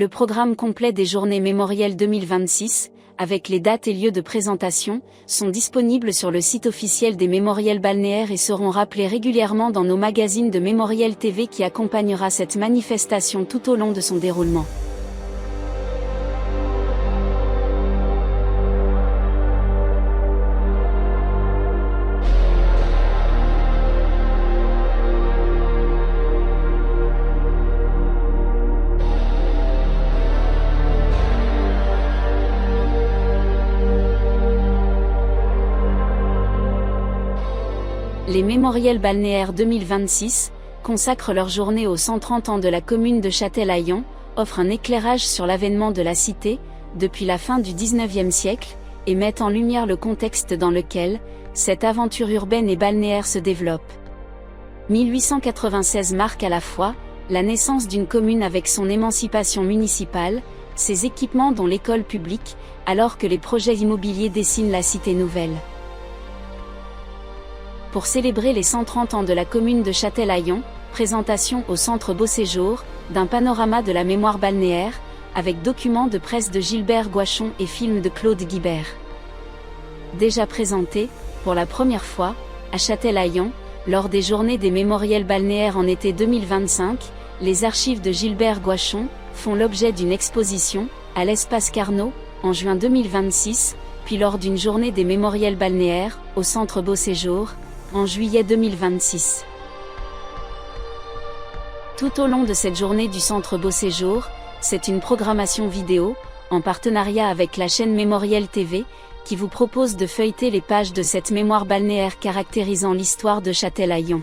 Le programme complet des Journées mémorielles 2026, avec les dates et lieux de présentation, sont disponibles sur le site officiel des mémoriels balnéaires et seront rappelés régulièrement dans nos magazines de Mémoriel TV qui accompagnera cette manifestation tout au long de son déroulement. Les mémoriels balnéaires 2026 consacrent leur journée aux 130 ans de la commune de Châtelaillon, offrent un éclairage sur l'avènement de la cité, depuis la fin du XIXe siècle, et mettent en lumière le contexte dans lequel cette aventure urbaine et balnéaire se développe. 1896 marque à la fois la naissance d'une commune avec son émancipation municipale, ses équipements dont l'école publique, alors que les projets immobiliers dessinent la cité nouvelle. Pour célébrer les 130 ans de la commune de Châtelaillon, présentation au Centre Beau Séjour, d'un panorama de la mémoire balnéaire, avec documents de presse de Gilbert Goichon et films de Claude Guibert. Déjà présenté, pour la première fois, à Châtelaillon, lors des Journées des mémoriels balnéaires en été 2025, les archives de Gilbert Goichon font l'objet d'une exposition, à l'Espace Carnot, en juin 2026, puis lors d'une Journée des mémoriels balnéaires, au Centre Beau Séjour, en juillet 2026. Tout au long de cette journée du Centre Beau Séjour, c'est une programmation vidéo, en partenariat avec la chaîne Mémoriel TV, qui vous propose de feuilleter les pages de cette mémoire balnéaire caractérisant l'histoire de Châtelaillon.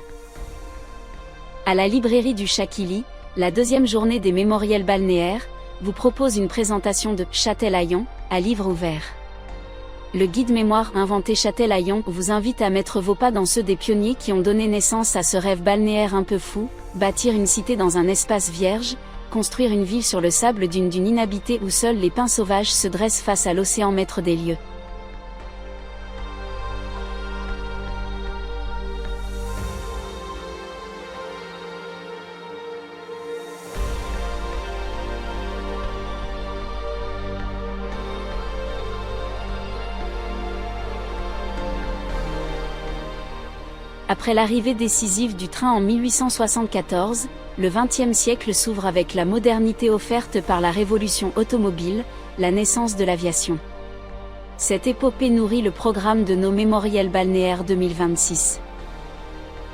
À la librairie du Chakili, la deuxième journée des mémoriels balnéaires, vous propose une présentation de Châtelaillon, à livre ouvert. Le guide mémoire Inventé Châtelaillon vous invite à mettre vos pas dans ceux des pionniers qui ont donné naissance à ce rêve balnéaire un peu fou, bâtir une cité dans un espace vierge, construire une ville sur le sable d'une dune inhabitée où seuls les pins sauvages se dressent face à l'océan maître des lieux. Après l'arrivée décisive du train en 1874, le XXe siècle s'ouvre avec la modernité offerte par la révolution automobile, la naissance de l'aviation. Cette épopée nourrit le programme de nos mémoriels balnéaires 2026.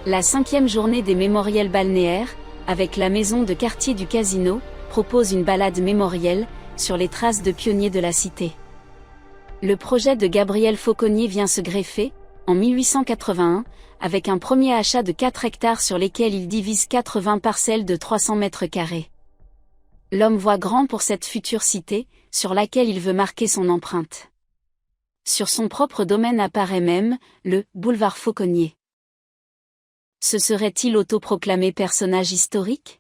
La 5e journée des mémoriels balnéaires, avec la maison de quartier du Casino, propose une balade mémorielle, sur les traces de pionniers de la cité. Le projet de Gabriel Fauconnier vient se greffer, en 1881, avec un premier achat de 4 hectares sur lesquels il divise 80 parcelles de 300 mètres carrés. L'homme voit grand pour cette future cité, sur laquelle il veut marquer son empreinte. Sur son propre domaine apparaît même, le « boulevard Fauconnier ». Se serait-il autoproclamé personnage historique ?